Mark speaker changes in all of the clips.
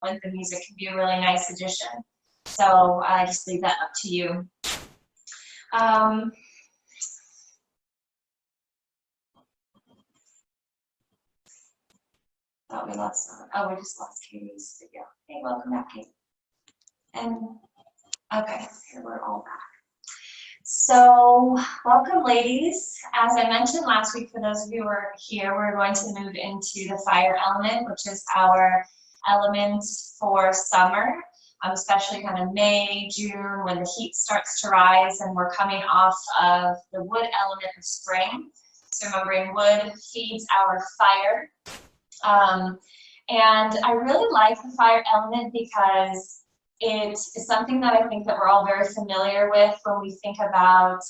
Speaker 1: with the music can be a really nice addition. So I just leave that up to you. Oh, we lost. Oh, we just lost Katie's video. Hey, welcome back, Kate. And okay, here we're all back. So, welcome, ladies. As I mentioned last week, for those of you who are here, we're going to move into the fire element, which is our element for summer, especially kind of May, June, when the heat starts to rise and we're coming off of the wood element of spring. So remembering wood feeds our fire. And I really like the fire element because it is something that I think that we're all very familiar with when we think about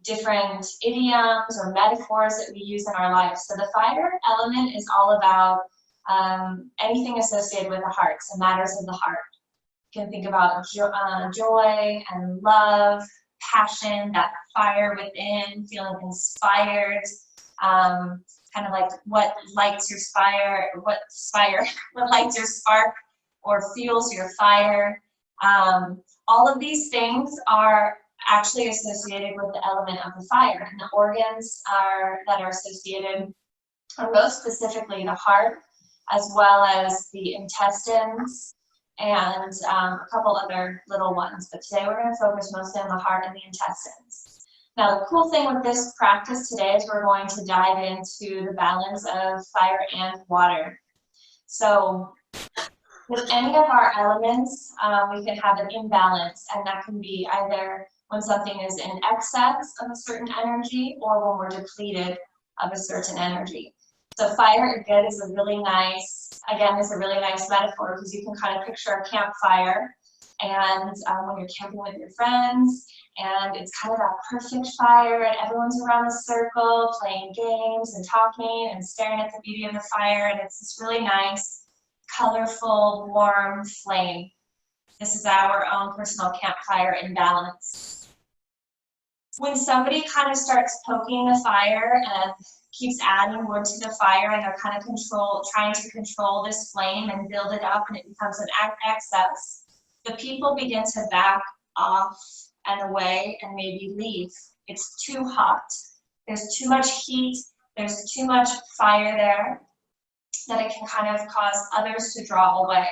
Speaker 1: different idioms or metaphors that we use in our lives. So the fire element is all about anything associated with the heart, so matters of the heart. You can think about joy and love, passion, that fire within, feeling inspired, kind of like what lights your fire, what lights your spark or fuels your fire. All of these things are actually associated with the element of the fire, and the organs that are associated are most specifically the heart, as well as the intestines, and a couple other little ones. But today we're going to focus mostly on the heart and the intestines. Now, the cool thing with this practice today is we're going to dive into the balance of fire and water. So with any of our elements, we can have an imbalance, and that can be either when something is in excess of a certain energy or when we're depleted of a certain energy. So fire, again, is a really nice metaphor, because you can kind of picture a campfire, and when you're camping with your friends, and it's kind of that perfect fire, and everyone's around the circle playing games and talking and staring at the beauty of the fire, and it's this really nice, colorful, warm flame. This is our own personal campfire imbalance. When somebody kind of starts poking the fire and keeps adding wood to the fire, and they're kind of trying to control this flame and build it up, and it becomes an excess, the people begin to back off and away and maybe leave. It's too hot. There's too much heat. There's too much fire there that it can kind of cause others to draw away.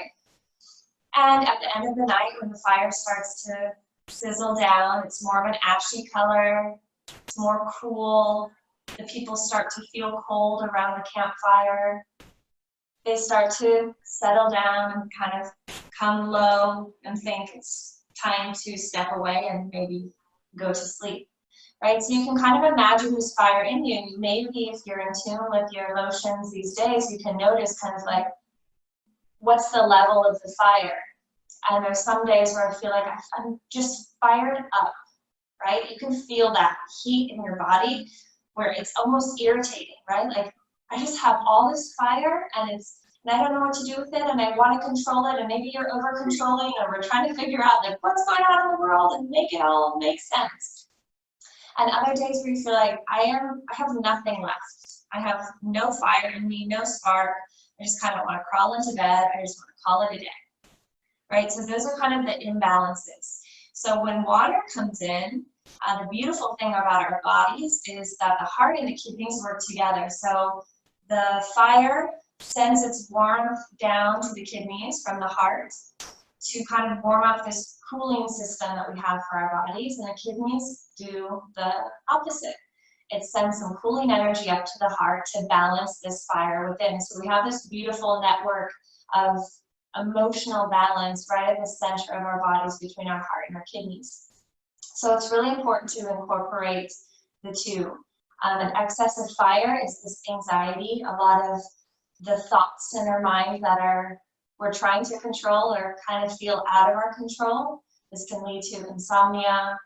Speaker 1: And at the end of the night, when the fire starts to sizzle down, it's more of an ashy color, it's more cool, the people start to feel cold around the campfire. They start to settle down and kind of come low and think it's time to step away and maybe go to sleep, right? So you can kind of imagine this fire in you. Maybe if you're in tune with your lotions these days, you can notice kind of like, what's the level of the fire? And there's some days where I feel like I'm just fired up, right? You can feel that heat in your body where it's almost irritating, right? Like, I just have all this fire, and I don't know what to do with it, and I want to control it, and maybe you're over controlling, or we're trying to figure out like what's going on in the world and make it all make sense. And other days where you feel like I have nothing left. I have no fire in me, no spark. I just kind of want to crawl into bed. I just want to call it a day, right? So those are kind of the imbalances. So when water comes in, the beautiful thing about our bodies is that the heart and the kidneys work together. So the fire sends its warmth down to the kidneys from the heart to kind of warm up this cooling system that we have for our bodies, and the kidneys do the opposite. It sends some cooling energy up to the heart to balance this fire within. So we have this beautiful network of emotional balance right at the center of our bodies between our heart and our kidneys. So it's really important to incorporate the two. An excess of fire is this anxiety, a lot of the thoughts in our mind that we're trying to control or kind of feel out of our control. This can lead to insomnia,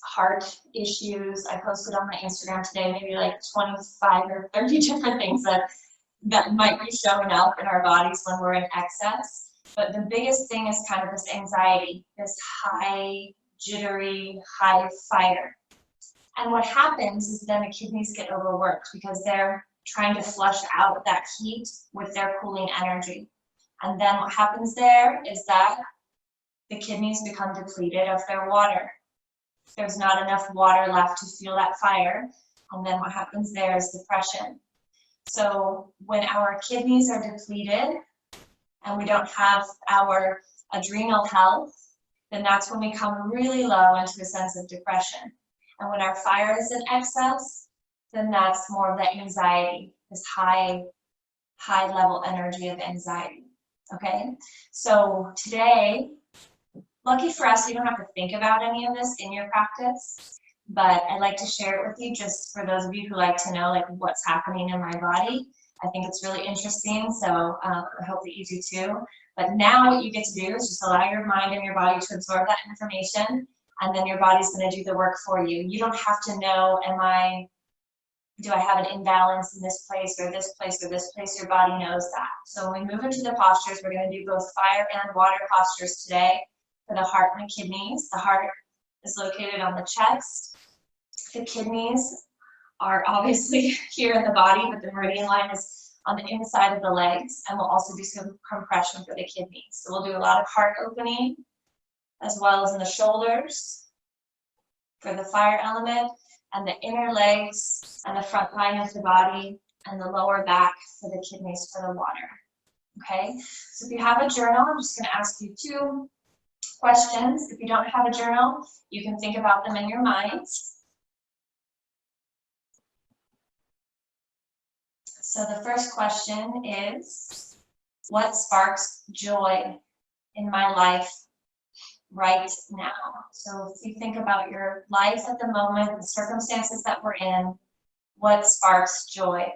Speaker 1: heart issues. I posted on my Instagram today maybe like 25 or 30 different things that might be showing up in our bodies when we're in excess. But the biggest thing is kind of this anxiety, this high, jittery, high fire. And what happens is then the kidneys get overworked because they're trying to flush out that heat with their cooling energy. And then what happens there is that the kidneys become depleted of their water. There's not enough water left to fuel that fire. And then what happens there is depression. So when our kidneys are depleted and we don't have our adrenal health, then that's when we come really low into a sense of depression. And when our fire is in excess, then that's more of that anxiety, this high level energy of anxiety. Okay, so today, lucky for us, you don't have to think about any of this in your practice, but I'd like to share it with you just for those of you who like to know like what's happening in my body. I think it's really interesting, so I hope that you do too. But now what you get to do is just allow your mind and your body to absorb that information, and then your body's going to do the work for you. You don't have to know, do I have an imbalance in this place or this place or this place? Your body knows that. So when we move into the postures, we're going to do both fire and water postures today for the heart and the kidneys. The heart is located on the chest. The kidneys are obviously here in the body, but the meridian line is on the inside of the legs, and we'll also do some compression for the kidneys. So we'll do a lot of heart opening as well as in the shoulders for the fire element, and the inner legs and the front line of the body and the lower back for the kidneys for the water. Okay, so if you have a journal, I'm just going to ask you 2 questions. If you don't have a journal, you can think about them in your minds. So the first question is, what sparks joy in my life right now? So if you think about your life at the moment, the circumstances that we're in, what sparks joy?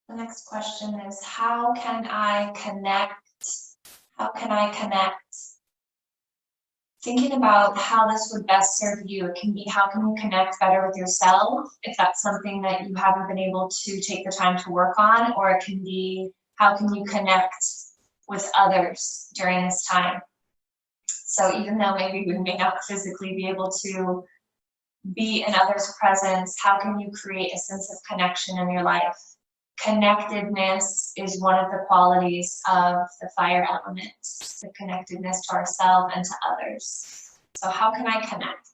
Speaker 1: The next question is, how can I connect? How can I connect? Thinking about how this would best serve you. It can be, how can you connect better with yourself, if that's something that you haven't been able to take the time to work on, or it can be, how can you connect with others during this time? So even though maybe we may not physically be able to be in others' presence, how can you create a sense of connection in your life? Connectedness is one of the qualities of the fire element, the connectedness to ourselves and to others. So how can I connect?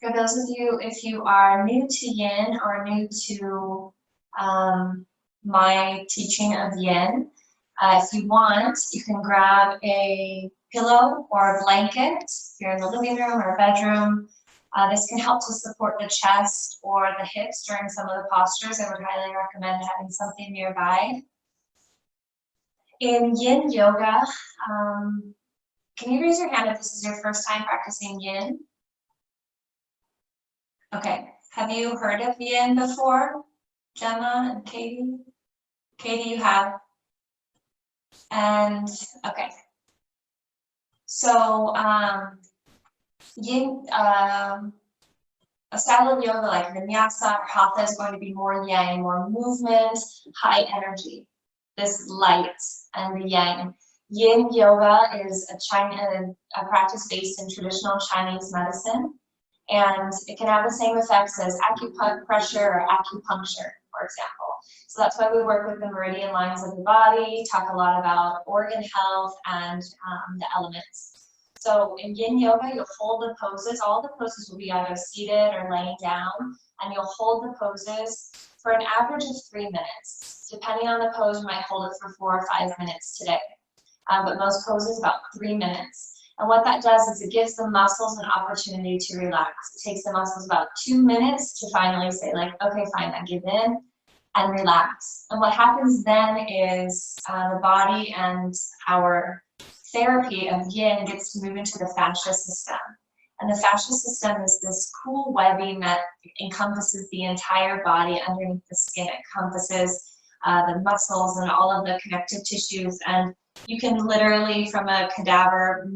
Speaker 1: For those of you, if you are new to Yin or new to my teaching of Yin, if you want, you can grab a pillow or a blanket if you're in the living room or bedroom. This can help to support the chest or the hips during some of the postures. I would highly recommend having something nearby. In Yin Yoga, can you raise your hand if this is your first time practicing Yin? Okay, have you heard of Yin before, Gemma and Katie? Katie, you have? And, okay. So, Yin, a style of yoga like Vinyasa or Hatha is going to be more Yang, more movement, high energy, this light and the Yang. Yin Yoga is a practice based in traditional Chinese medicine. And it can have the same effects as acupressure or acupuncture, for example. So that's why we work with the meridian lines of the body, talk a lot about organ health and the elements. So in yin yoga, you'll hold the poses. All the poses will be either seated or laying down, and you'll hold the poses for an average of 3 minutes. Depending on the pose, you might hold it for 4 or 5 minutes today. But most poses about 3 minutes. And what that does is it gives the muscles an opportunity to relax. It takes the muscles about 2 minutes to finally say like, okay, fine, I give in and relax. And what happens then is the body and our therapy of yin gets to move into the fascia system. And the fascia system is this cool webbing that encompasses the entire body underneath the skin. It encompasses the muscles and all of the connective tissues, and you can literally, from a cadaver,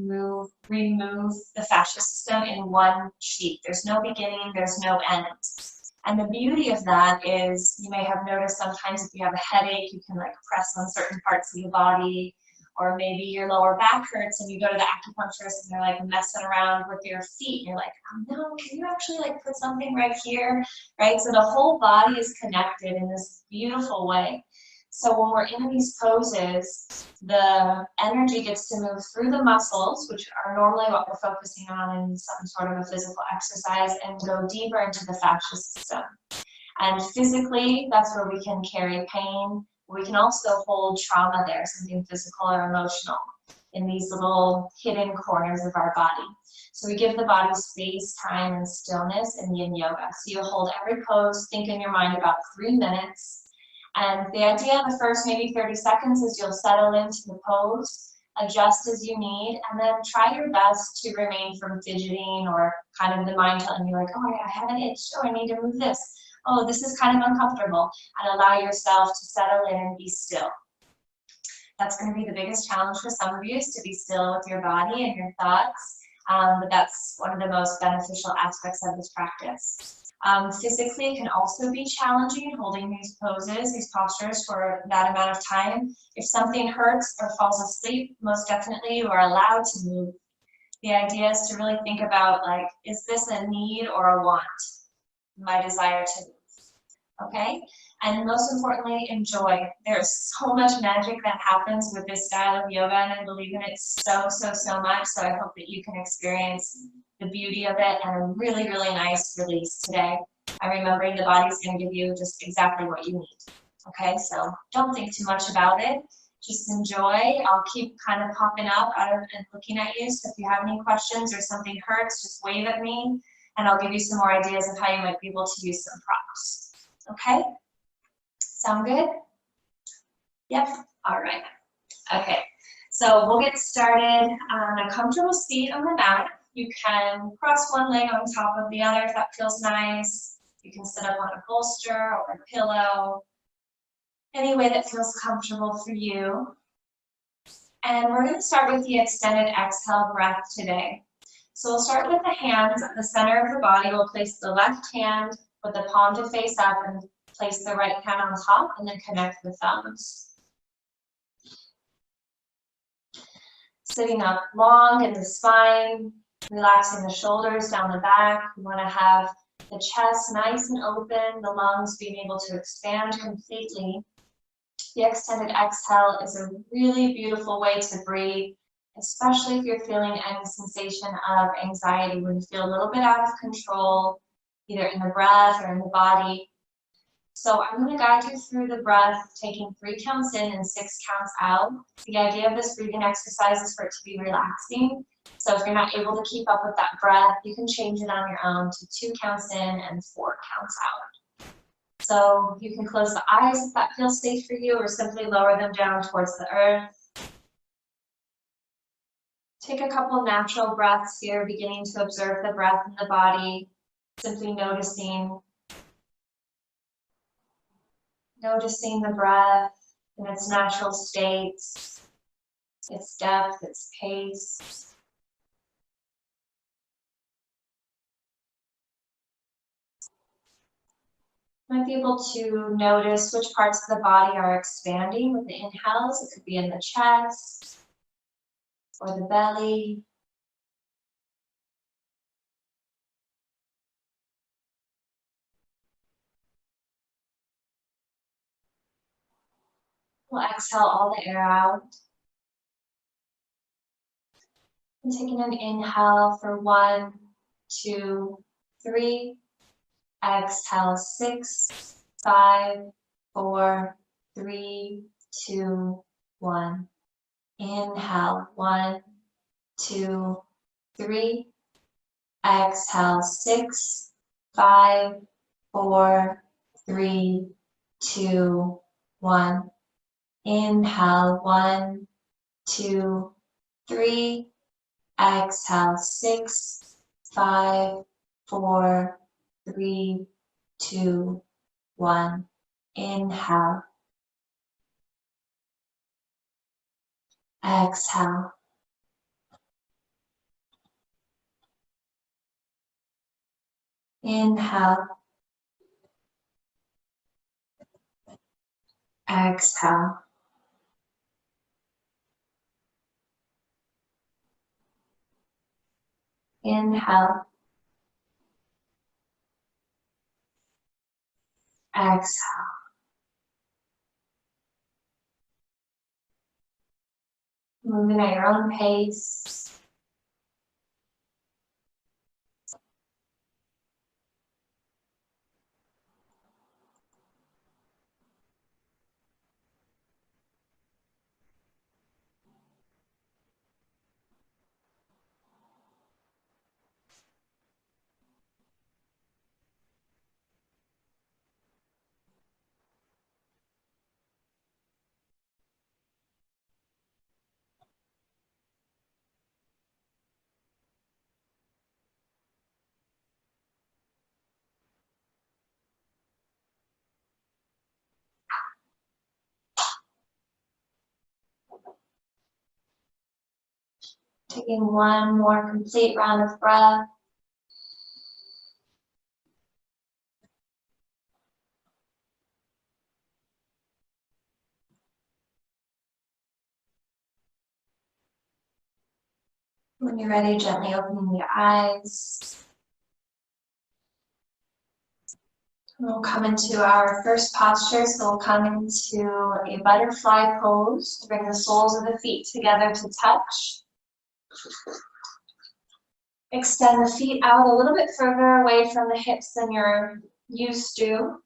Speaker 1: remove the fascia system in one sheet. There's no beginning, there's no end. And the beauty of that is, you may have noticed sometimes if you have a headache, you can like press on certain parts of the body, or maybe your lower back hurts and you go to the acupuncturist and they're like messing around with your feet. And you're like, oh no, can you actually like put something right here, right? So the whole body is connected in this beautiful way. So when we're in these poses, the energy gets to move through the muscles, which are normally what we're focusing on in some sort of a physical exercise, and go deeper into the fascia system. And physically, that's where we can carry pain. We can also hold trauma there, something physical or emotional, in these little hidden corners of our body. So we give the body space, time, and stillness in yin yoga. So you hold every pose, think in your mind about 3 minutes. And the idea of the first maybe 30 seconds is you'll settle into the pose, adjust as you need, and then try your best to remain from fidgeting or kind of the mind telling you like, oh, I have an itch, oh, I need to move this. Oh, this is kind of uncomfortable, and allow yourself to settle in and be still. That's going to be the biggest challenge for some of you, is to be still with your body and your thoughts, but that's one of the most beneficial aspects of this practice. Physically, it can also be challenging holding these poses, these postures for that amount of time. If something hurts or falls asleep, most definitely you are allowed to move. The idea is to really think about, like, is this a need or a want? My desire to move, okay? And most importantly, enjoy. There's so much magic that happens with this style of yoga, and I believe in it so much, so I hope that you can experience the beauty of it and a really, really nice release today. And remembering the body's gonna give you just exactly what you need, okay? So don't think too much about it. Just enjoy. I'll keep kind of popping up and looking at you, so if you have any questions or something hurts, just wave at me, and I'll give you some more ideas of how you might be able to use some props. Okay? Sound good? Yep. All right. Okay. So we'll get started on a comfortable seat on the mat. You can cross one leg on top of the other if that feels nice. You can sit up on a bolster or a pillow. Any way that feels comfortable for you. And we're going to start with the extended exhale breath today. So we'll start with the hands at the center of the body. We'll place the left hand with the palm to face up and place the right hand on top, and then connect the thumbs. Sitting up long in the spine, relaxing the shoulders down the back. We want to have the chest nice and open, the lungs being able to expand completely. The extended exhale is a really beautiful way to breathe, especially if you're feeling any sensation of anxiety, when you feel a little bit out of control, either in the breath or in the body. So I'm going to guide you through the breath, taking 3 counts in and 6 counts out. The idea of this breathing exercise is for it to be relaxing. So if you're not able to keep up with that breath, you can change it on your own to 2 counts in and 4 counts out. So you can close the eyes if that feels safe for you, or simply lower them down towards the earth. Take a couple natural breaths here, beginning to observe the breath in the body, simply noticing the breath in its natural state, its depth, its pace. You might be able to notice which parts of the body are expanding with the inhales. It could be in the chest or the belly. We'll exhale all the air out. And taking an inhale for 1, 2, 3. Exhale 6, 5, 4, 3, 2, 1. Inhale 1, 2, 3. Exhale 6, 5, 4, 3, 2, 1. Inhale 1, 2, 3. Exhale 6, 5, 4, 3, 2, 1. Inhale. Exhale. Inhale. Exhale. Inhale. Exhale. Moving at your own pace. Taking one more complete round of breath. When you're ready, gently opening your eyes. We'll come into our first posture, so we'll come into a butterfly pose to bring the soles of the feet together to touch. Extend the feet out a little bit further away from the hips than you're used to.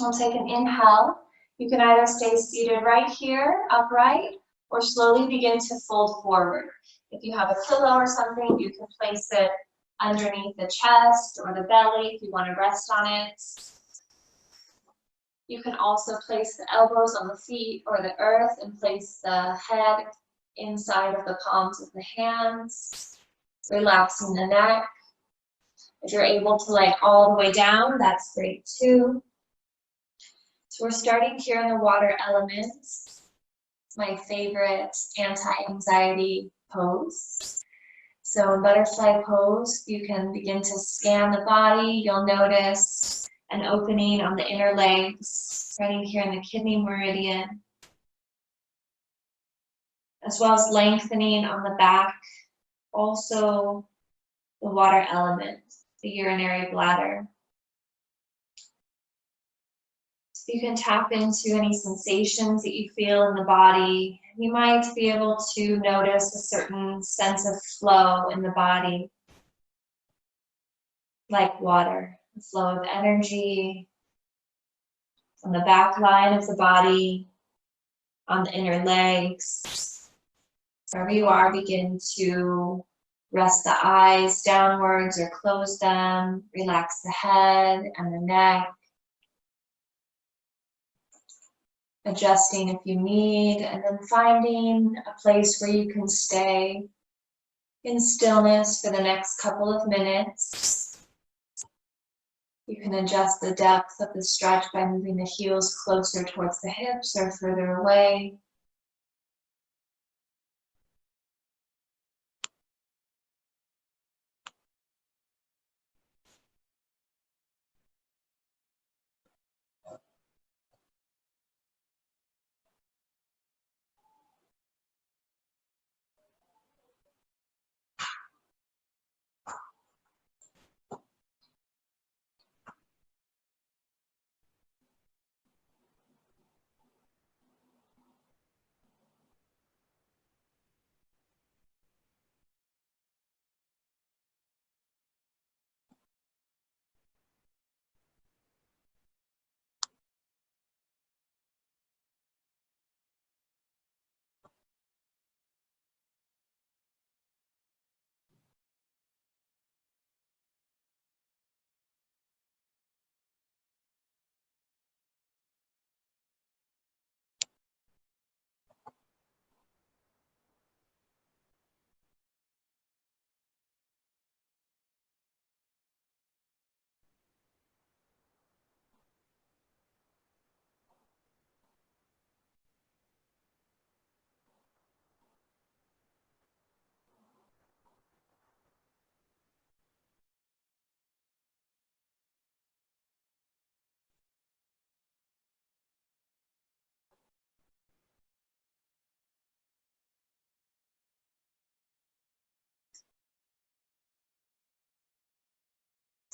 Speaker 1: We'll take an inhale. You can either stay seated right here, upright, or slowly begin to fold forward. If you have a pillow or something, you can place it underneath the chest or the belly if you want to rest on it. You can also place the elbows on the feet or the earth and place the head inside of the palms of the hands, relaxing the neck. If you're able to lay all the way down, that's great too. So we're starting here in the water element. It's my favorite anti-anxiety pose. So in butterfly pose, you can begin to scan the body. You'll notice an opening on the inner legs, starting here in the kidney meridian, as well as lengthening on the back. Also the water element, the urinary bladder. So you can tap into any sensations that you feel in the body. You might be able to notice a certain sense of flow in the body, like water, the flow of energy on the back line of the body, on the inner legs. Wherever you are, begin to rest the eyes downwards or close them. Relax the head and the neck. Adjusting if you need, and then finding a place where you can stay in stillness for the next couple of minutes. You can adjust the depth of the stretch by moving the heels closer towards the hips or further away.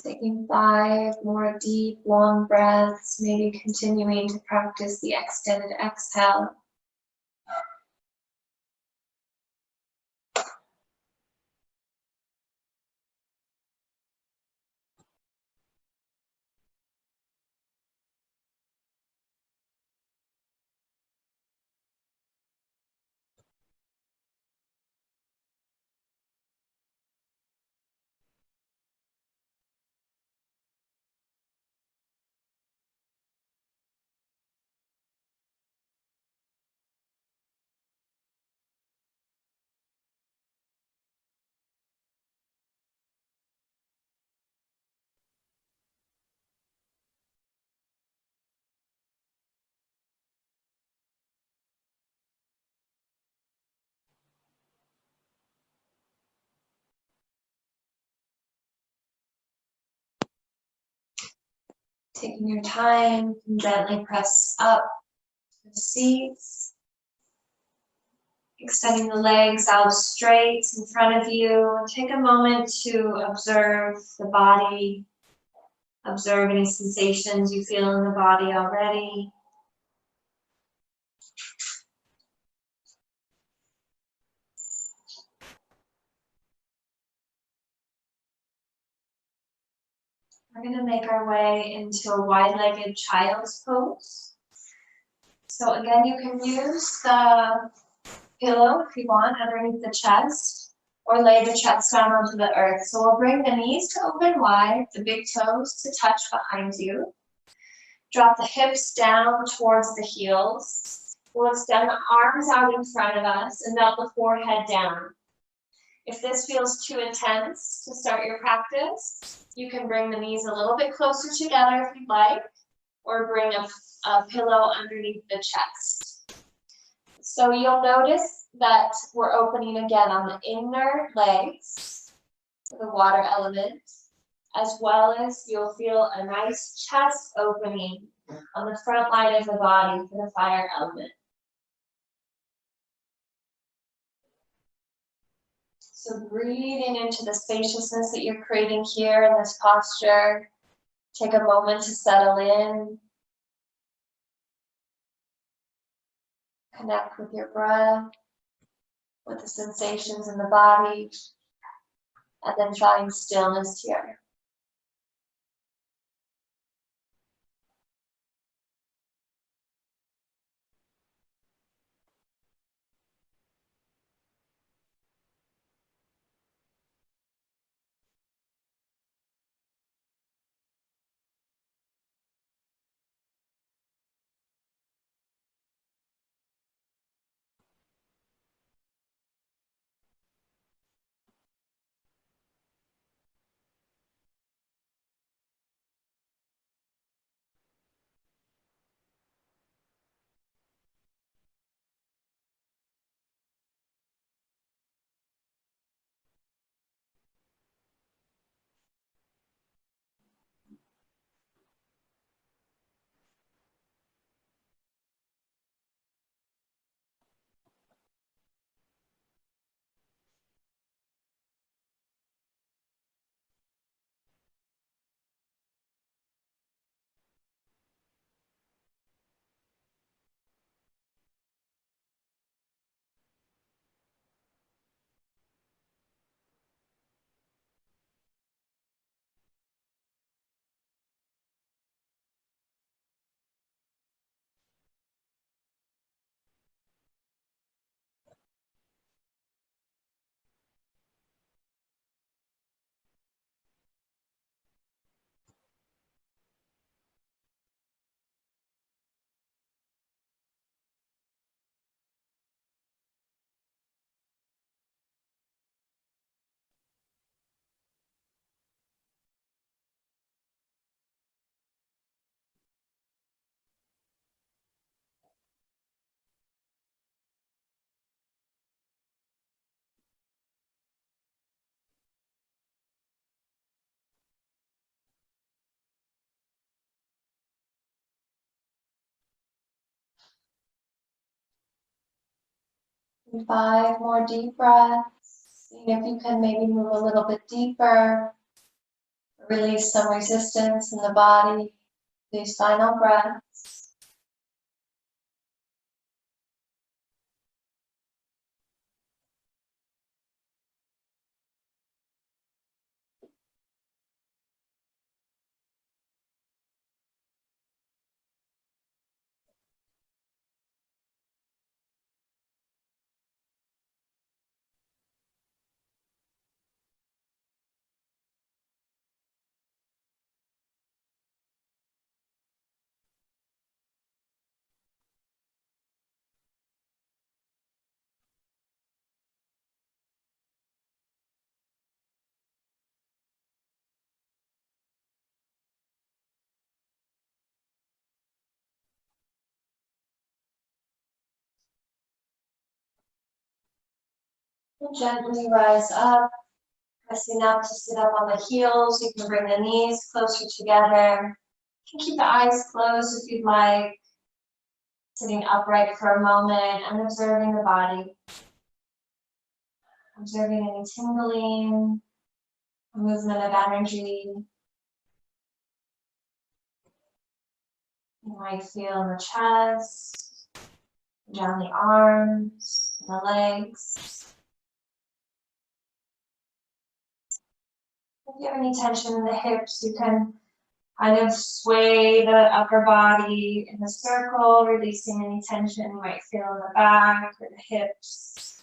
Speaker 1: Taking 5 more deep, long breaths, maybe continuing to practice the extended exhale. Taking your time, you can gently press up to the seats. Extending the legs out straight in front of you. Take a moment to observe the body. Observe any sensations you feel in the body already. We're going to make our way into a wide-legged child's pose. So again, you can use the pillow if you want underneath the chest, or lay the chest down onto the earth. So we'll bring the knees to open wide, the big toes to touch behind you. Drop the hips down towards the heels. We'll extend the arms out in front of us and melt the forehead down. If this feels too intense to start your practice, you can bring the knees a little bit closer together if you'd like, or bring a pillow underneath the chest. So you'll notice that we're opening again on the inner legs for the water element, as well as you'll feel a nice chest opening on the front line of the body for the fire element. So breathing into the spaciousness that you're creating here in this posture. Take a moment to settle in. Connect with your breath, with the sensations in the body, and then find stillness here. And 5 more deep breaths. Seeing if you can maybe move a little bit deeper, Release some resistance in the body. These final breaths. And gently rise up, pressing up to sit up on the heels. You can bring the knees closer together. You can keep the eyes closed if you'd like. Sitting upright for a moment and observing the body. Observing any tingling, movement of energy. You might feel in the chest, down the arms, the legs. If you have any tension in the hips, you can kind of sway the upper body in a circle, releasing any tension you might feel in the back or the hips.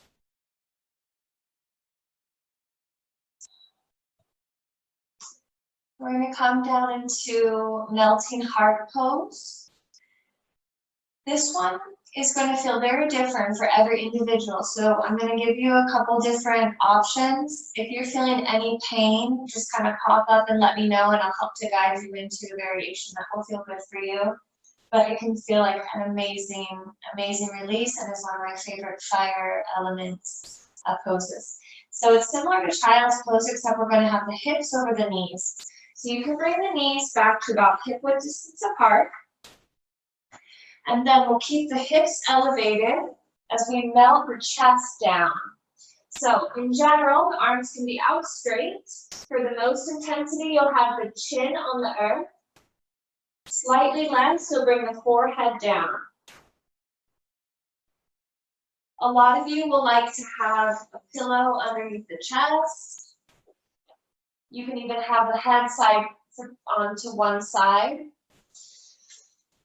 Speaker 1: We're going to come down into melting heart pose. This one is going to feel very different for every individual. So I'm going to give you a couple different options. If you're feeling any pain, just kind of pop up and let me know, and I'll help to guide you into a variation that will feel good for you. But it can feel like an amazing, amazing release, and is one of my favorite fire elements poses. So it's similar to child's pose, except we're going to have the hips over the knees. So you can bring the knees back to about hip width distance apart. And then we'll keep the hips elevated as we melt the chest down. So in general, the arms can be out straight. For the most intensity, you'll have the chin on the earth. Slightly less, so bring the forehead down. A lot of you will like to have a pillow underneath the chest. You can even have the head side onto one side.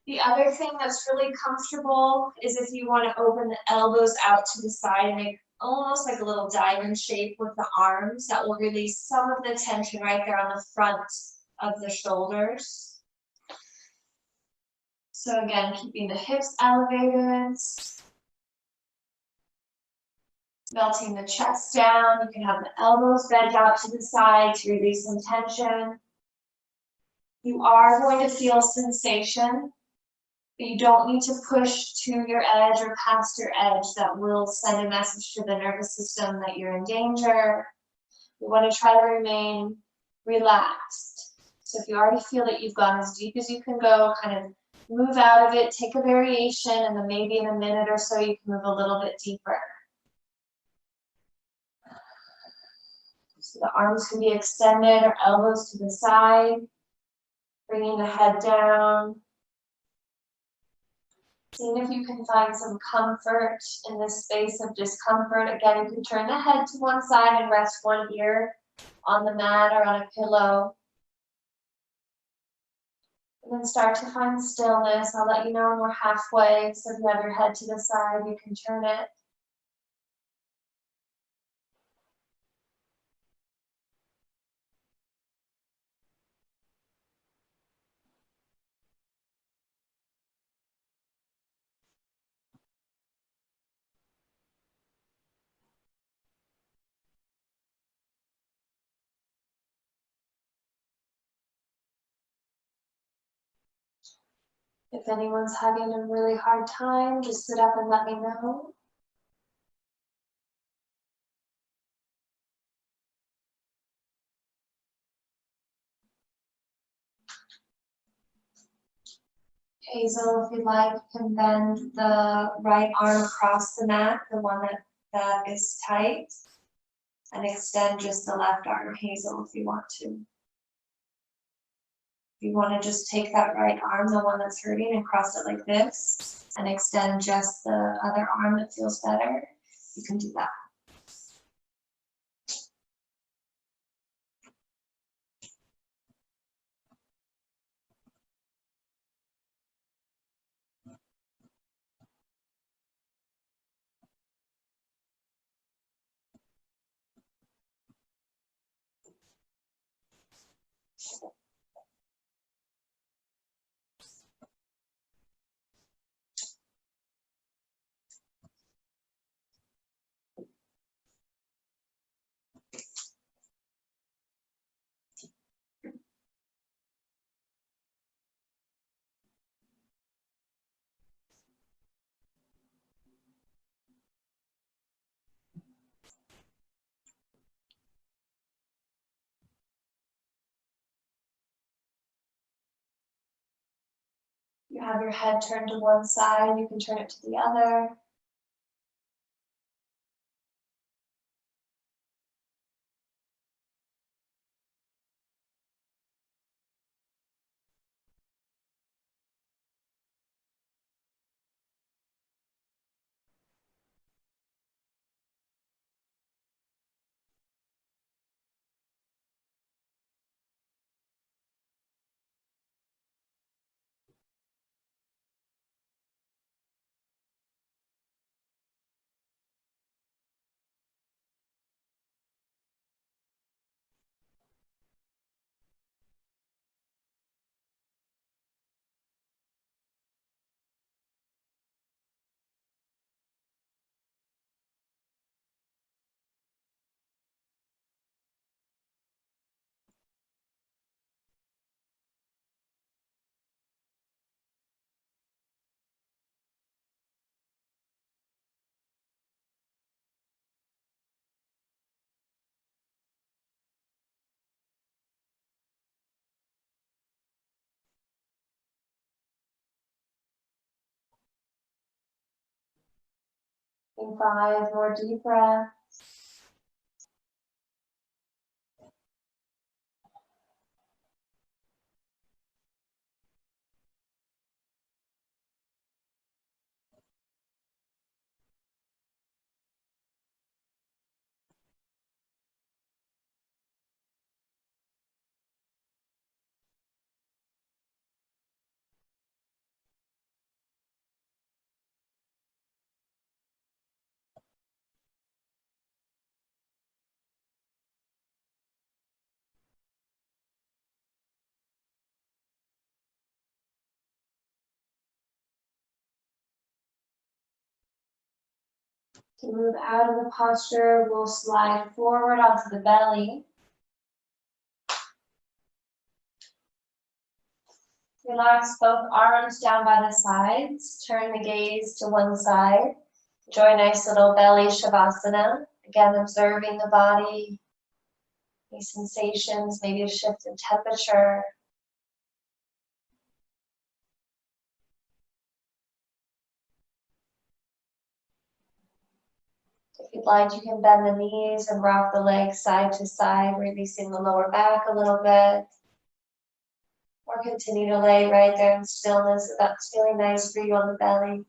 Speaker 1: The other thing that's really comfortable is if you want to open the elbows out to the side and make almost like a little diamond shape with the arms. That will release some of the tension right there on the front of the shoulders. So again, keeping the hips elevated. Melting the chest down. You can have the elbows bent out to the side to release some tension. You are going to feel sensation, but you don't need to push to your edge or past your edge. That will send a message to the nervous system that you're in danger. We want to try to remain relaxed. So if you already feel that you've gone as deep as you can go, kind of move out of it, take a variation, and then maybe in a minute or so you can move a little bit deeper. So the arms can be extended or elbows to the side, bringing the head down. Seeing if you can find some comfort in this space of discomfort. Again, you can turn the head to one side and rest one ear on the mat or on a pillow. And then start to find stillness. I'll let you know when we're halfway. So if you have your head to the side, you can turn it. If anyone's having a really hard time, just sit up and let me know. Hazel, if you'd like, you can bend the right arm across the mat, the one that is tight, and extend just the left arm, Hazel, if you want to. You want to just take that right arm, the one that's hurting, and cross it like this, and extend just the other arm that feels better. You can do that. You have your head turned to one side, you can turn it to the other. And 5 more deep breaths. To move out of the posture, we'll slide forward onto the belly. Relax both arms down by the sides. Turn the gaze to one side. Enjoy a nice little belly shavasana. Again, observing the body, any sensations, maybe a shift in temperature. If you'd like, you can bend the knees and rock the legs side to side, releasing the lower back a little bit. Or continue to lay right there in stillness if that's feeling nice for you on the belly.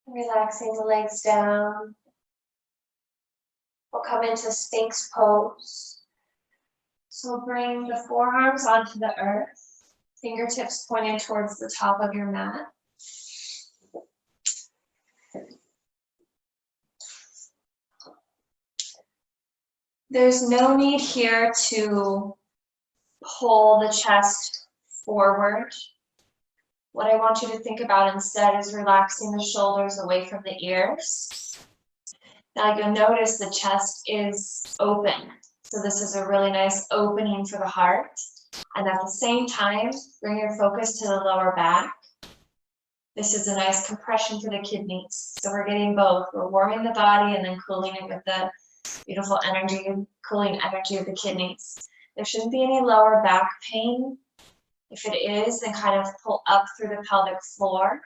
Speaker 1: Relaxing the legs down. We'll come into Sphinx pose. So bring the forearms onto the earth, fingertips pointed towards the top of your mat. There's no need here to pull the chest forward. What I want you to think about instead is relaxing the shoulders away from the ears. Now you'll notice the chest is open. So this is a really nice opening for the heart. And at the same time, bring your focus to the lower back. This is a nice compression for the kidneys. So we're getting both. We're warming the body and then cooling it with the beautiful energy, cooling energy of the kidneys. There shouldn't be any lower back pain. If it is, then kind of pull up through the pelvic floor.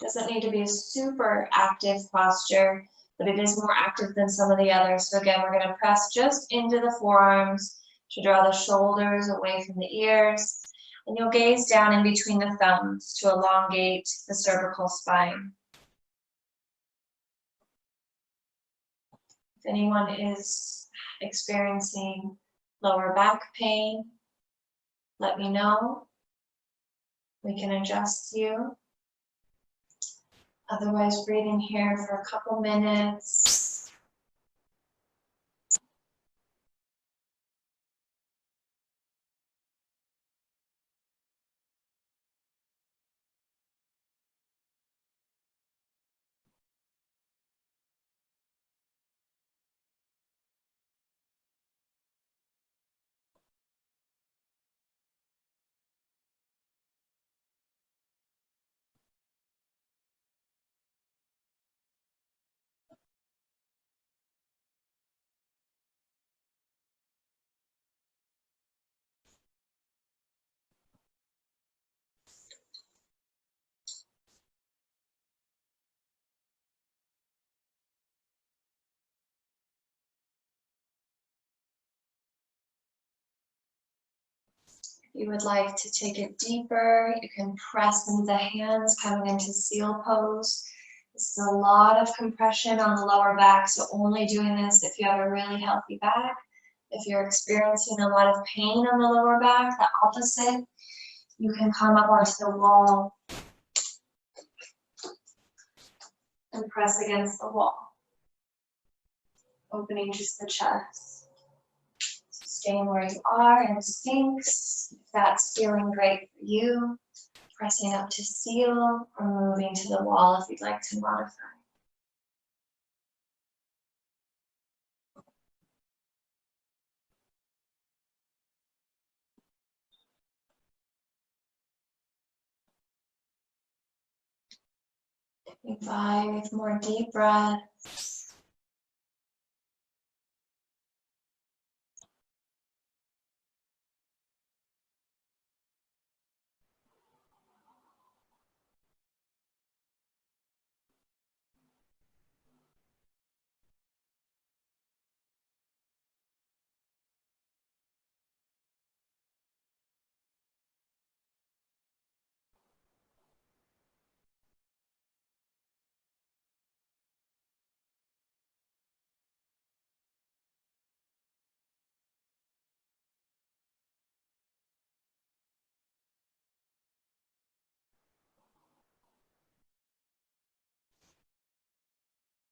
Speaker 1: Doesn't need to be a super active posture, but it is more active than some of the others. So again, we're going to press just into the forearms to draw the shoulders away from the ears. And you'll gaze down in between the thumbs to elongate the cervical spine. If anyone is experiencing lower back pain, let me know. We can adjust you. Otherwise, breathing here for a couple minutes. If you would like to take it deeper, you can press into the hands, coming into seal pose. This is a lot of compression on the lower back, so only doing this if you have a really healthy back. If you're experiencing a lot of pain on the lower back, the opposite, you can come up onto the wall and press against the wall, opening just the chest. Staying where you are in Sphinx, if that's feeling great for you, pressing up to seal or moving to the wall if you'd like to modify. Take 5 more deep breaths.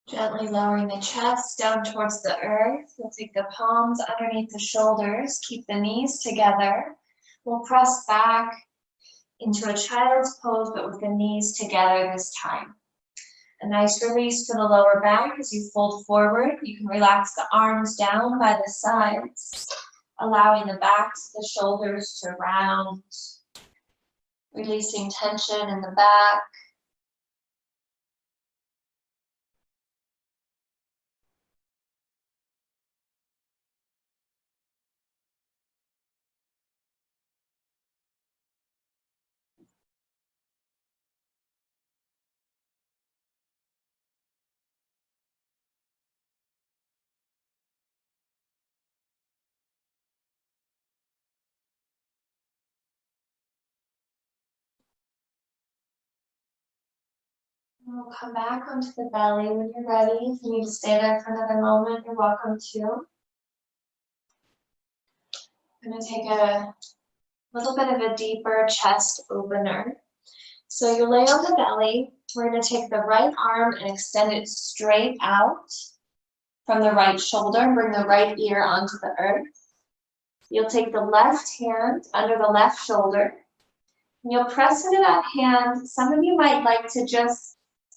Speaker 1: Gently lowering the chest down towards the earth. We'll take the palms underneath the shoulders, keep the knees together. We'll press back into a child's pose, but with the knees together this time. A nice release to the lower back as you fold forward. You can relax the arms down by the sides, allowing the backs of the shoulders to round, releasing tension in the back. We'll come back onto the belly when you're ready. If you need to stay there for another moment, you're welcome to. I'm going to take a little bit of a deeper chest opener. So you lay on the belly. We're going to take the right arm and extend it straight out from the right shoulder and bring the right ear onto the earth. You'll take the left hand under the left shoulder. And you'll press into that hand. Some of you might like to just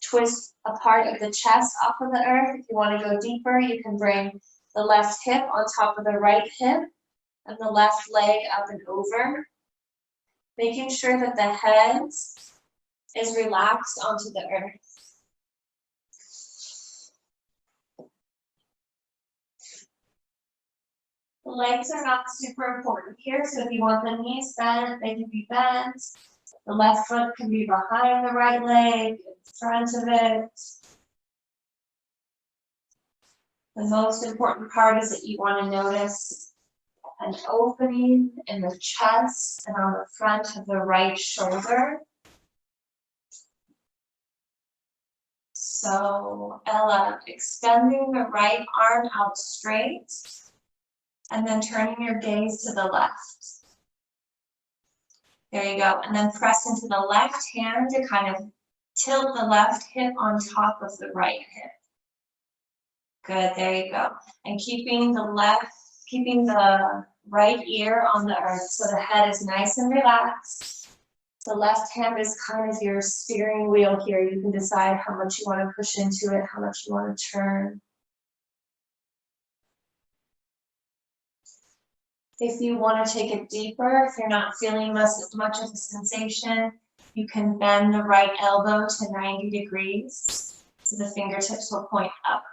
Speaker 1: twist a part of the chest off of the earth. If you want to go deeper, you can bring the left hip on top of the right hip and the left leg up and over. Making sure that the head is relaxed onto the earth. The legs are not super important here, so if you want the knees bent, they can be bent. The left foot can be behind the right leg, in front of it. The most important part is that you want to notice an opening in the chest and on the front of the right shoulder. So, Ella, extending the right arm out straight and then turning your gaze to the left. There you go. And then press into the left hand to kind of tilt the left hip on top of the right hip. Good, there you go. And keeping the right ear on the earth so the head is nice and relaxed. The left hand is kind of your steering wheel here. You can decide how much you want to push into it, how much you want to turn. If you want to take it deeper, if you're not feeling much of the sensation, you can bend the right elbow to 90 degrees so the fingertips will point up.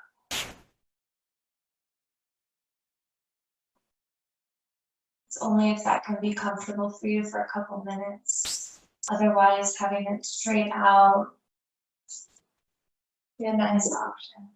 Speaker 1: It's only if that can be comfortable for you for a couple minutes. Otherwise, having it straight out be a nice option.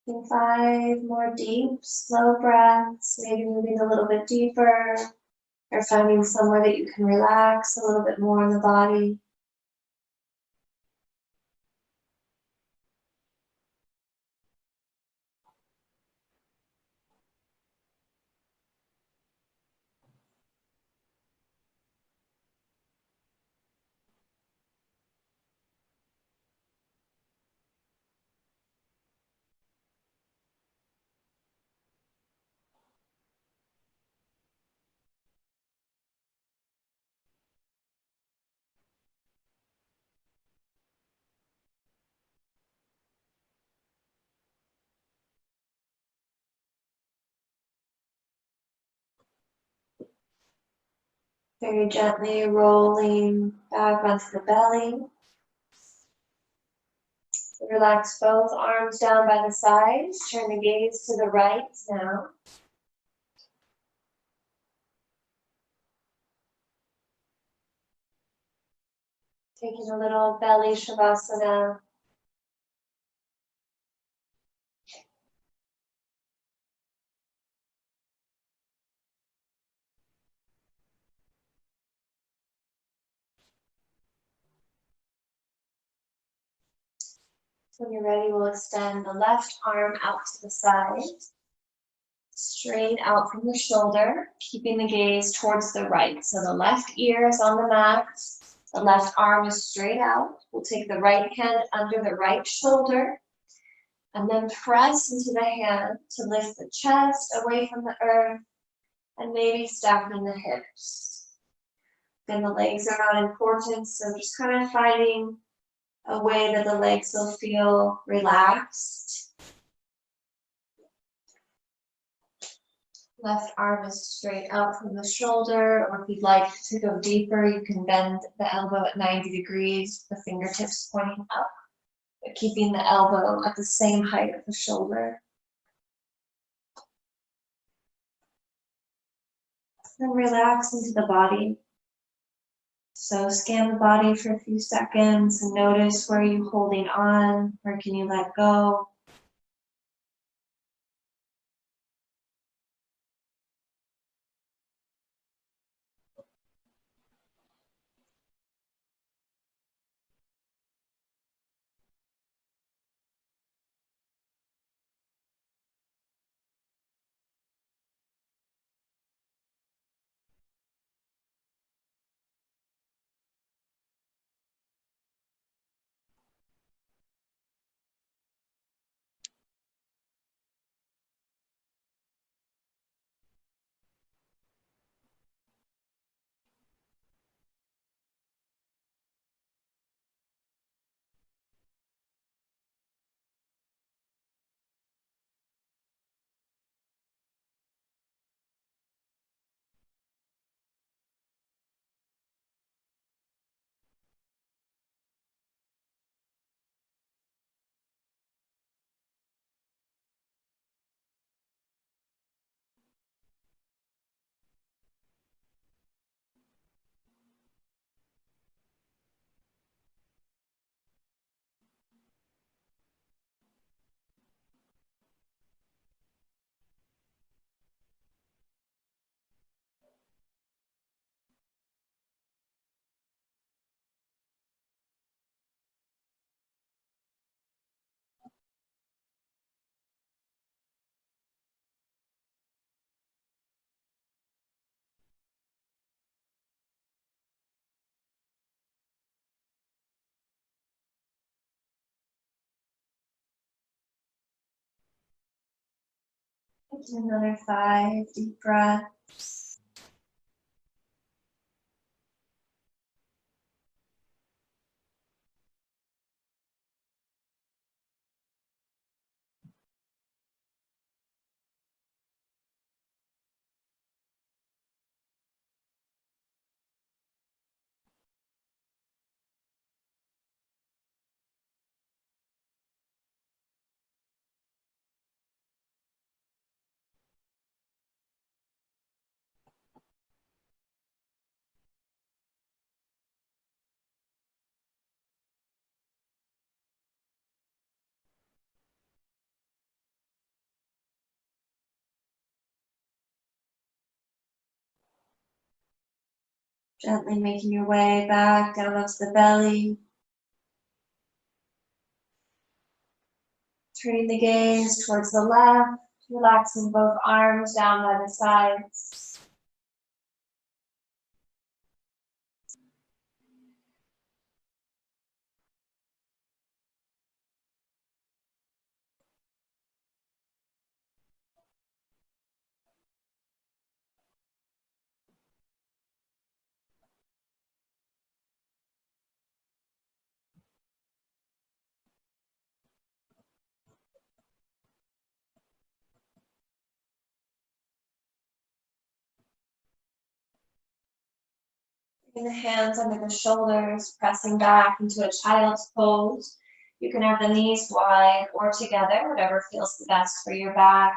Speaker 1: And 5 more deep, slow breaths, maybe moving a little bit deeper, or finding somewhere that you can relax a little bit more in the body. Very gently rolling back onto the belly. Relax both arms down by the sides. Turn the gaze to the right now. Taking a little belly shavasana. When you're ready, we'll extend the left arm out to the side, straight out from the shoulder, keeping the gaze towards the right. So the left ear is on the mat, the left arm is straight out. We'll take the right hand under the right shoulder, and then press into the hand to lift the chest away from the earth, and maybe stack in the hips. Then the legs are not important, so just kind of finding a way that the legs will feel relaxed. Left arm is straight out from the shoulder, or if you'd like to go deeper, you can bend the elbow at 90 degrees, the fingertips pointing up, but keeping the elbow at the same height as the shoulder. And relax into the body. So scan the body for a few seconds and notice where you're holding on, where can you let go. Another 5 deep breaths. Gently making your way back down onto the belly. Turning the gaze towards the left, relaxing both arms down by the sides. Bring the hands under the shoulders, pressing back into a child's pose. You can have the knees wide or together, whatever feels the best for your back.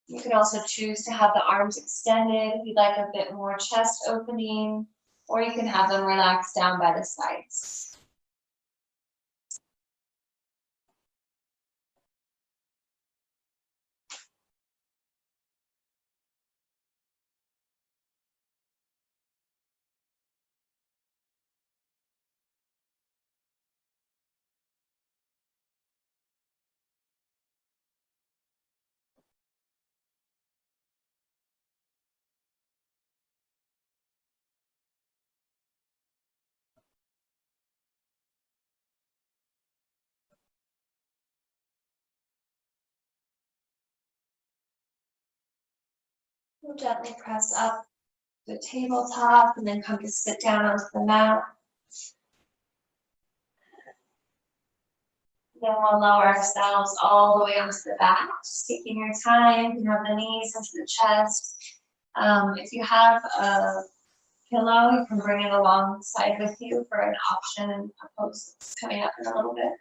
Speaker 1: You can also choose to have the arms extended if you'd like a bit more chest opening, or you can have them relaxed down by the sides. We'll gently press up the tabletop and then come to sit down onto the mat. Then we'll lower ourselves all the way onto the back, just taking your time. You can have the knees into the chest. If you have a pillow, you can bring it alongside with you for an option and a pose that's coming up in a little bit.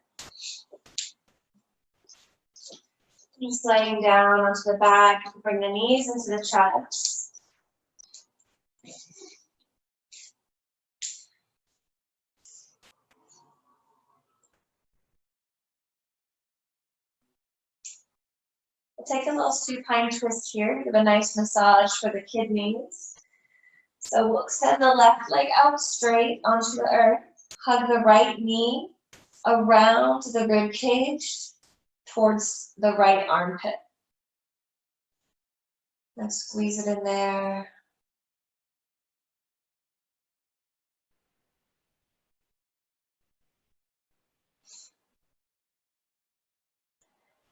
Speaker 1: Just laying down onto the back, bring the knees into the chest. We'll take a little supine twist here, give a nice massage for the kidneys. So we'll extend the left leg out straight onto the earth, hug the right knee around the rib cage towards the right armpit. And squeeze it in there.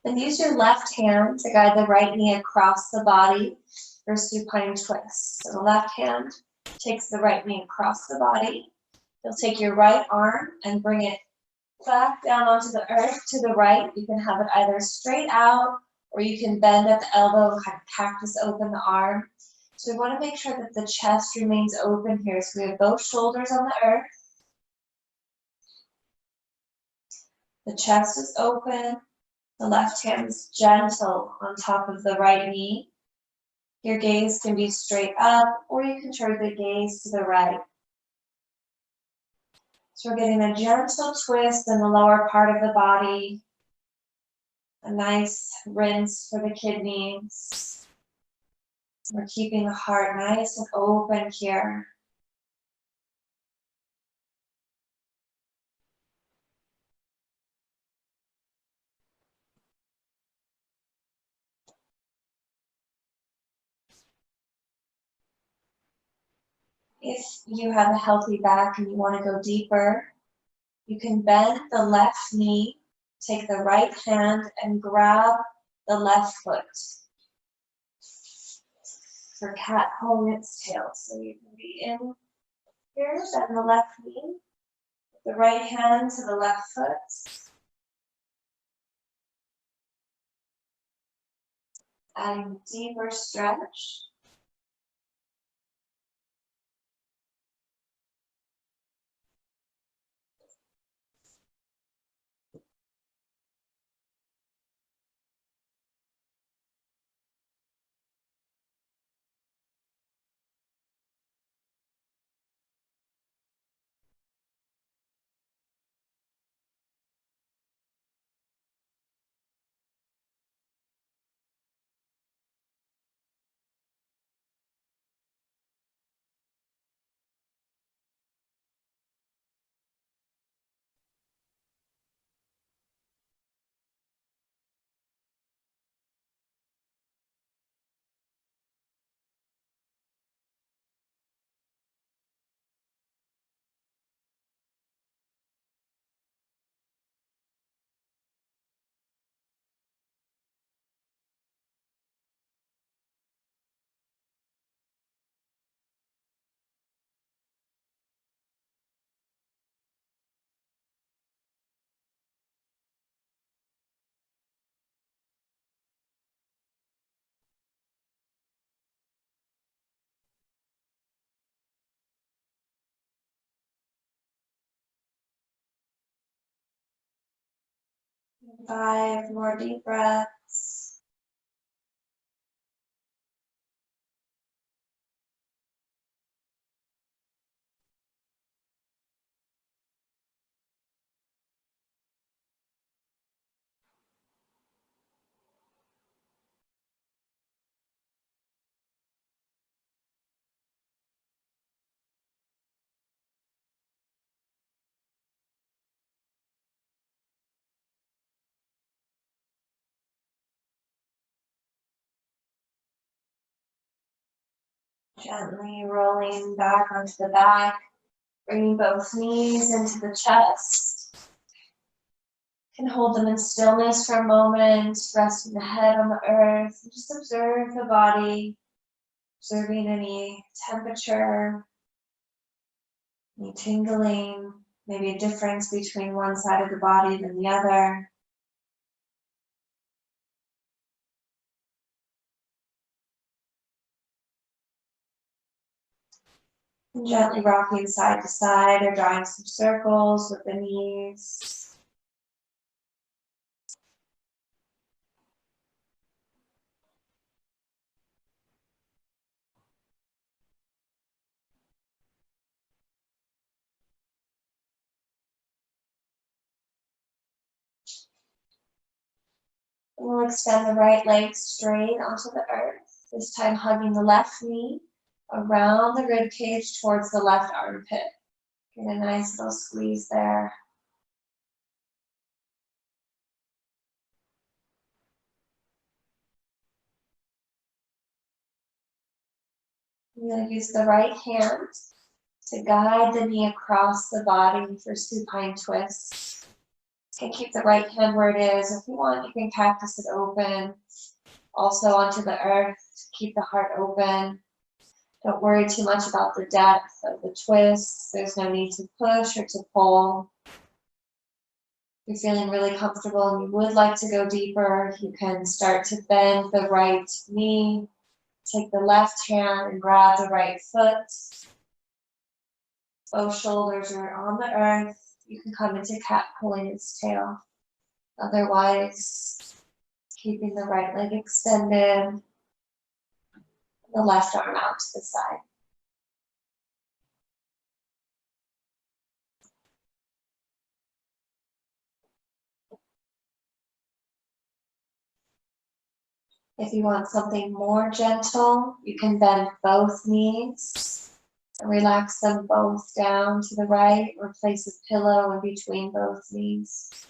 Speaker 1: And use your left hand to guide the right knee across the body for supine twist. So the left hand takes the right knee across the body. You'll take your right arm and bring it back down onto the earth to the right. You can have it either straight out or you can bend at the elbow and kind of cactus open the arm. So we want to make sure that the chest remains open here. So we have both shoulders on the earth. The chest is open. The left hand is gentle on top of the right knee. Your gaze can be straight up, or you can turn the gaze to the right. So we're getting a gentle twist in the lower part of the body. A nice rinse for the kidneys. We're keeping the heart nice and open here. If you have a healthy back and you want to go deeper, you can bend the left knee, take the right hand and grab the left foot. for cat pulling its tail. So you can be in here, bend the left knee, the right hand to the left foot. Adding deeper stretch. Five more deep breaths. Gently rolling back onto the back, bringing both knees into the chest. You can hold them in stillness for a moment, resting the head on the earth. And just observe the body, observing any temperature, any tingling, maybe a difference between one side of the body than the other. And gently rocking side to side or drawing some circles with the knees. We'll extend the right leg straight onto the earth, this time hugging the left knee around the rib cage towards the left armpit. Get a nice little squeeze there. You're going to use the right hand to guide the knee across the body for supine twists. You can keep the right hand where it is. If you want, you can cactus it open. Also onto the earth, keep the heart open. Don't worry too much about the depth of the twists. There's no need to push or to pull. If you're feeling really comfortable and you would like to go deeper, you can start to bend the right knee. Take the left hand and grab the right foot. Both shoulders are on the earth. You can come into cat pulling its tail. Otherwise, keeping the right leg extended, the left arm out to the side. If you want something more gentle, you can bend both knees and relax them both down to the right, or place a pillow in between both knees.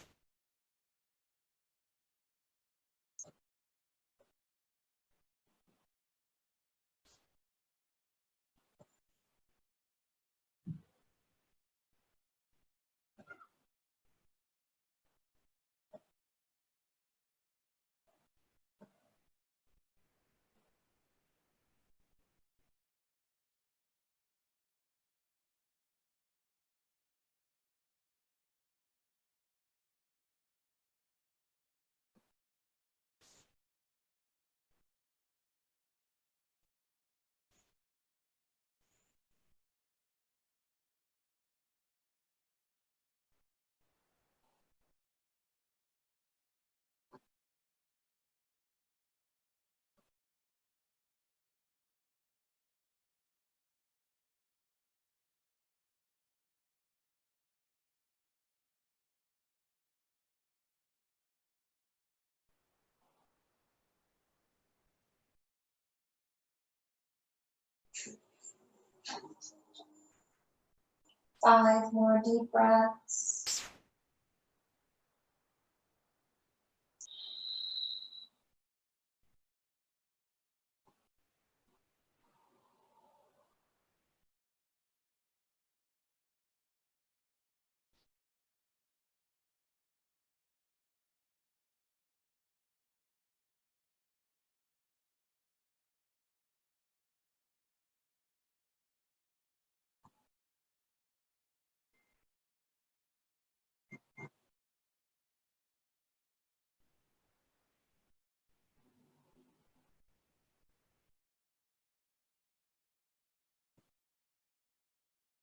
Speaker 1: 5 more deep breaths.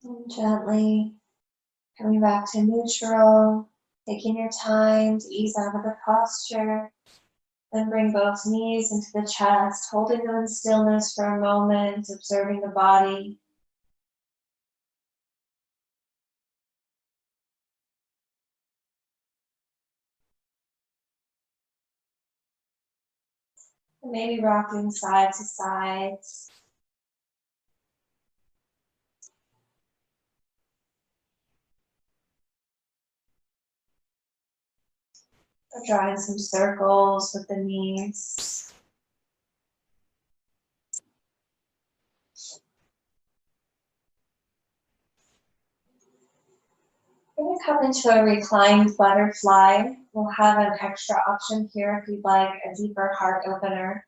Speaker 1: And gently coming back to neutral, taking your time to ease out of the posture. Then bring both knees into the chest, holding them in stillness for a moment, observing the body. And maybe rocking side to side. Or drawing some circles with the knees. We're going to come into a reclined butterfly. We'll have an extra option here if you'd like a deeper heart opener.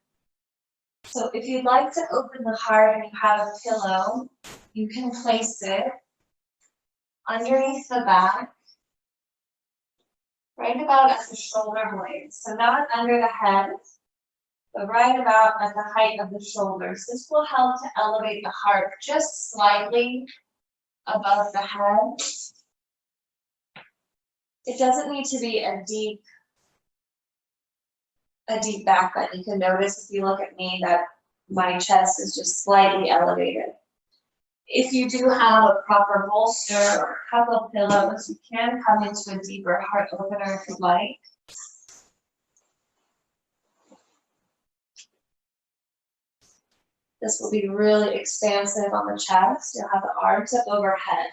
Speaker 1: So if you'd like to open the heart and you have a pillow, you can place it underneath the back, right about at the shoulder blades. So not under the head, but right about at the height of the shoulders. This will help to elevate the heart just slightly above the head. It doesn't need to be a deep back bend. You can notice if you look at me that my chest is just slightly elevated. If you do have a proper bolster or a couple of pillows, you can come into a deeper heart opener if you'd like. This will be really expansive on the chest. You'll have the arms up overhead.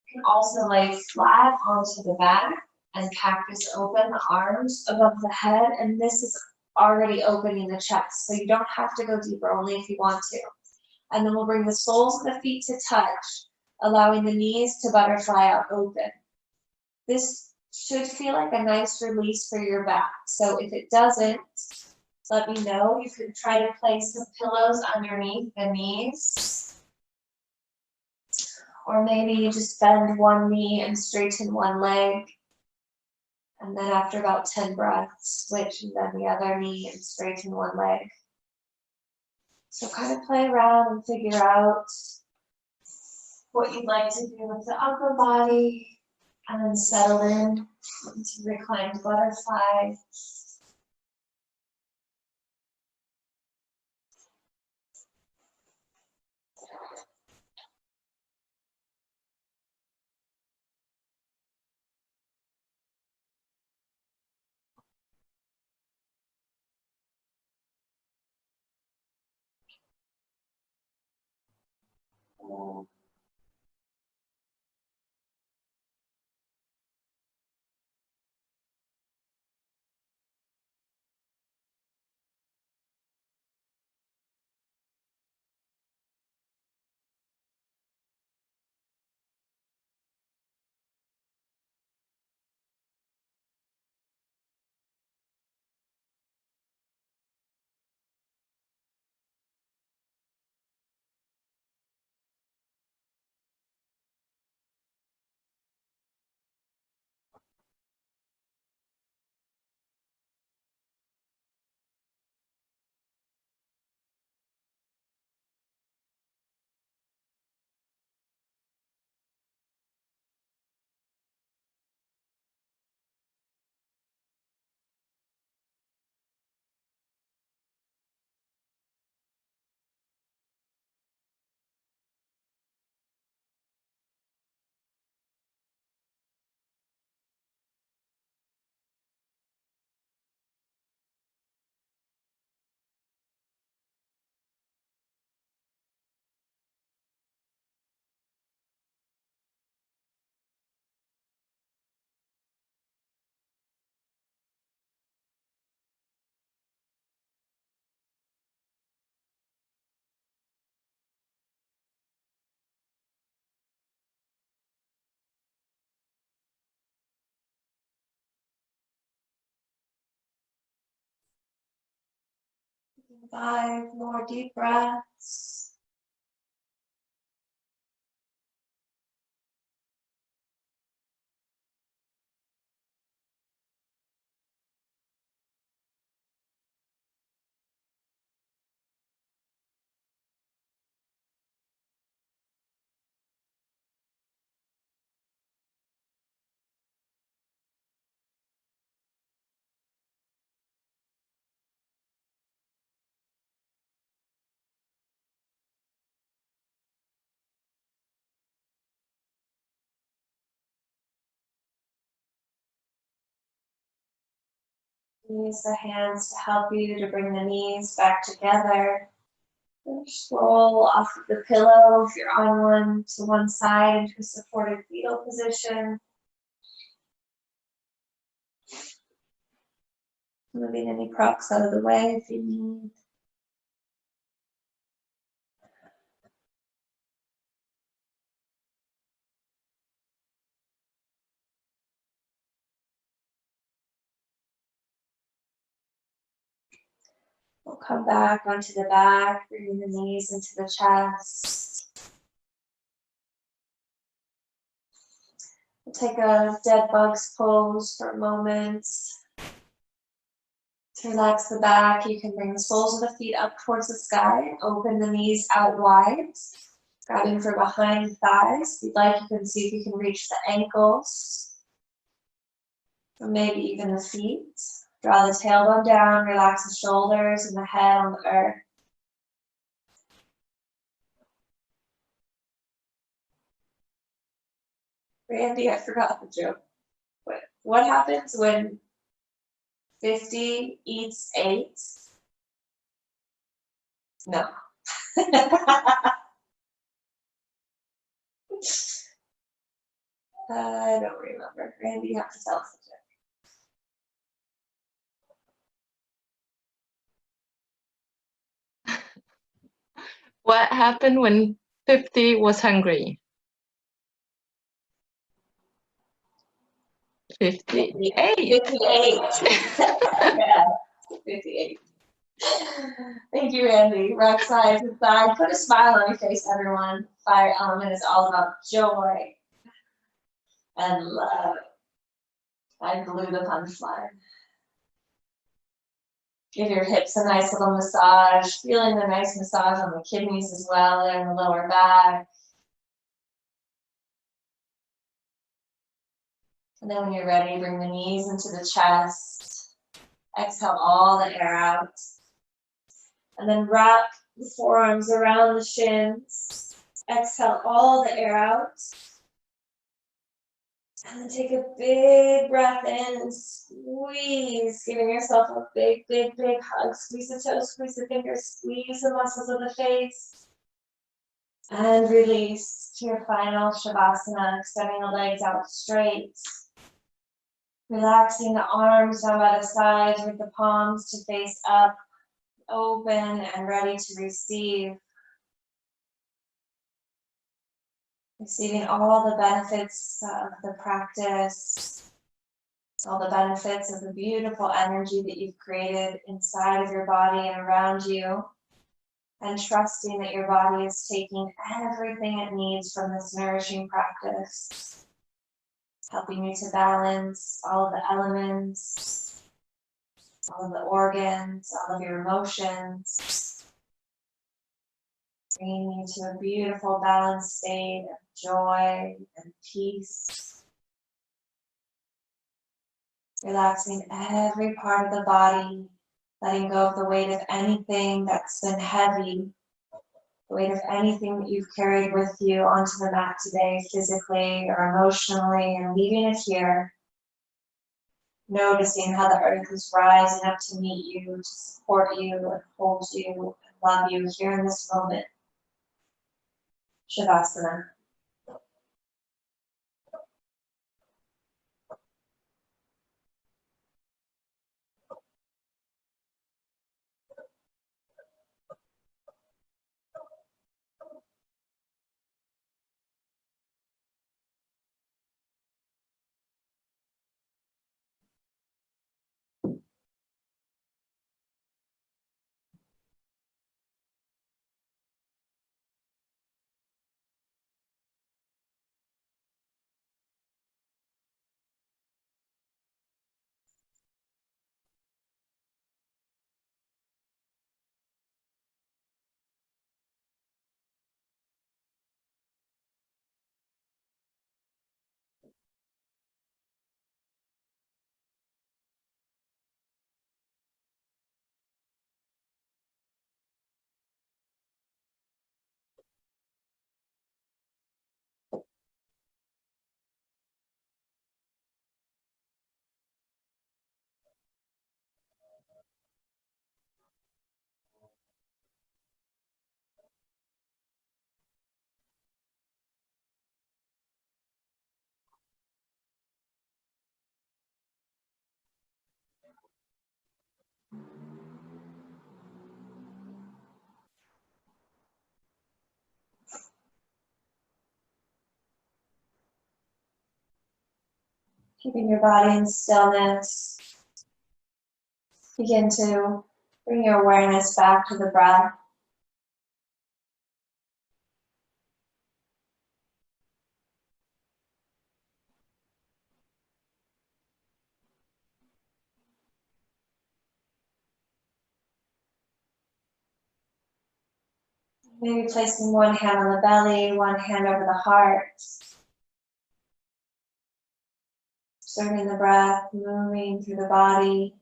Speaker 1: You can also lay flat onto the back and cactus open the arms above the head, and this is already opening the chest, so you don't have to go deeper, only if you want to. And then we'll bring the soles of the feet to touch, allowing the knees to butterfly out open. This should feel like a nice release for your back. So if it doesn't, let me know. You can try to place some pillows underneath the knees. Or maybe you just bend one knee and straighten one leg. And then after about 10 breaths, switch and bend the other knee and straighten one leg. So kind of play around and figure out what you'd like to do with the upper body, and then settle in into reclined butterfly. 5 more deep breaths. Use the hands to help you to bring the knees back together. Just roll off of the pillow if you're on one to one side into a supported fetal position. Moving any props out of the way if you need. We'll come back onto the back, bringing the knees into the chest. We'll take a dead bugs pose for a moment. To relax the back, you can bring the soles of the feet up towards the sky, open the knees out wide, grabbing for behind the thighs. If you'd like, you can see if you can reach the ankles, or maybe even the feet. Draw the tailbone down, relax the shoulders and the head on the earth. Randy, I forgot the joke. What happens when 50 eats 8? No. I don't remember. Randy, you have to tell us the joke.
Speaker 2: What happened when 50 was hungry? 58.
Speaker 1: 58. Yeah, 58. Thank you, Randy. Rock side to side. Put a smile on your face, everyone. Fire element is all about joy and love. I blew the punchline. Give your hips a nice little massage. Feeling the nice massage on the kidneys as well, there in the lower back. And then when you're ready, bring the knees into the chest. Exhale all the air out. And then wrap the forearms around the shins. Exhale all the air out. And then take a big breath in and squeeze, giving yourself a big, big, big hug. Squeeze the toes, squeeze the fingers, squeeze the muscles of the face. And release to your final Shavasana, extending the legs out straight. Relaxing the arms down by the sides with the palms to face up, open and ready to receive. Receiving all the benefits of the practice, all the benefits of the beautiful energy that you've created inside of your body and around you, and trusting that your body is taking everything it needs from this nourishing practice, helping you to balance all of the elements, all of the organs, all of your emotions, bringing you to a beautiful balanced state of joy and peace. Relaxing every part of the body, letting go of the weight of anything that's been heavy, the weight of anything that you've carried with you onto the mat today, physically or emotionally, and leaving it here. Noticing how the earth is rising up to meet you, to support you, and hold you, and love you here in this moment. Shavasana. Keeping your body in stillness. Begin to bring your awareness back to the breath. Maybe placing one hand on the belly, one hand over the heart. Observing the breath moving through the body.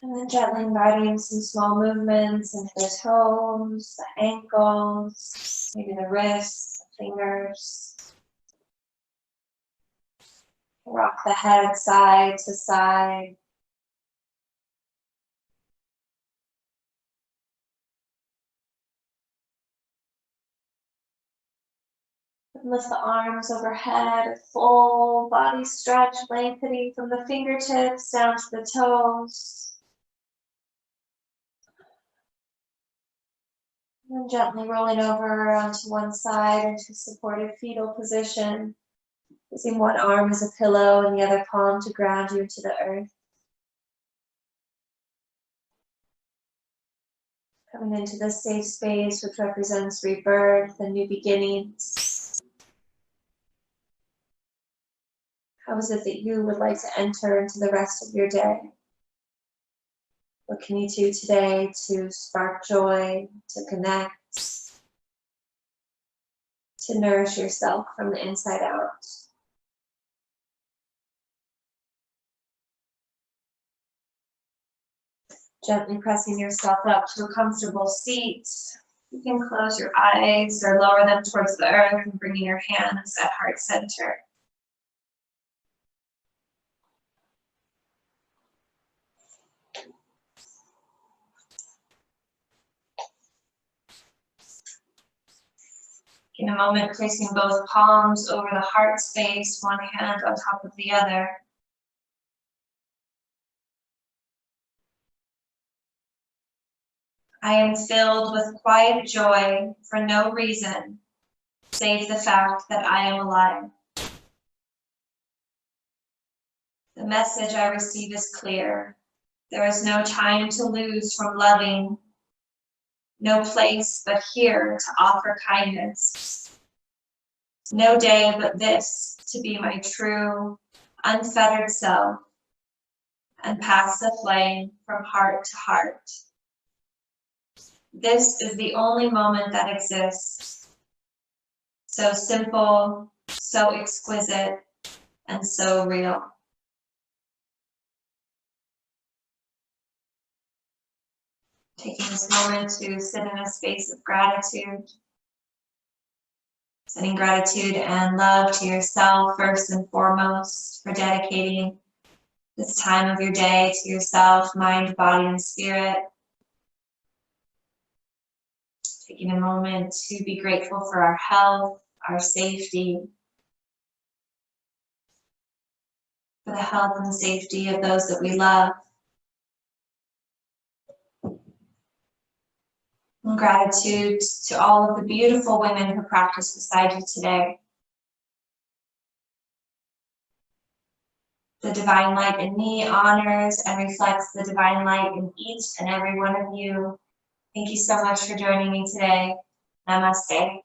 Speaker 1: And then gently inviting some small movements into the toes, the ankles, maybe the wrists, the fingers. Rock the head side to side. Lift the arms overhead, full body stretch, lengthening from the fingertips down to the toes. And then gently rolling over onto one side into supported fetal position. Using one arm as a pillow and the other palm to ground you into the earth. Coming into this safe space, which represents rebirth and new beginnings. How is it that you would like to enter into the rest of your day? What can you do today to spark joy, to connect, to nourish yourself from the inside out? Gently pressing yourself up to a comfortable seat. You can close your eyes or lower them towards the earth and bringing your hands at heart center. In a moment, placing both palms over the heart space, one hand on top of the other. I am filled with quiet joy for no reason, save the fact that I am alive. The message I receive is clear. There is no time to lose from loving, no place but here to offer kindness. No day but this to be my true, unfettered self and pass the flame from heart to heart. This is the only moment that exists. So simple, so exquisite, and so real. Taking this moment to sit in a space of gratitude. Sending gratitude and love to yourself first and foremost for dedicating this time of your day to yourself, mind, body, and spirit. Taking a moment to be grateful for our health, our safety, for the health and safety of those that we love. And gratitude to all of the beautiful women who practice beside you today. The divine light in me honors and reflects the divine light in each and every one of you. Thank you so much for joining me today. Namaste.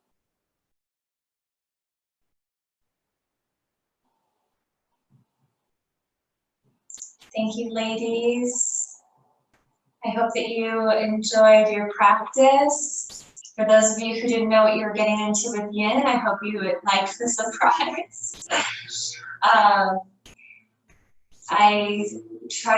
Speaker 1: Thank you, ladies. I hope that you enjoyed your practice. For those of you who didn't know what you were getting into with yin, I hope you liked the surprise. I tried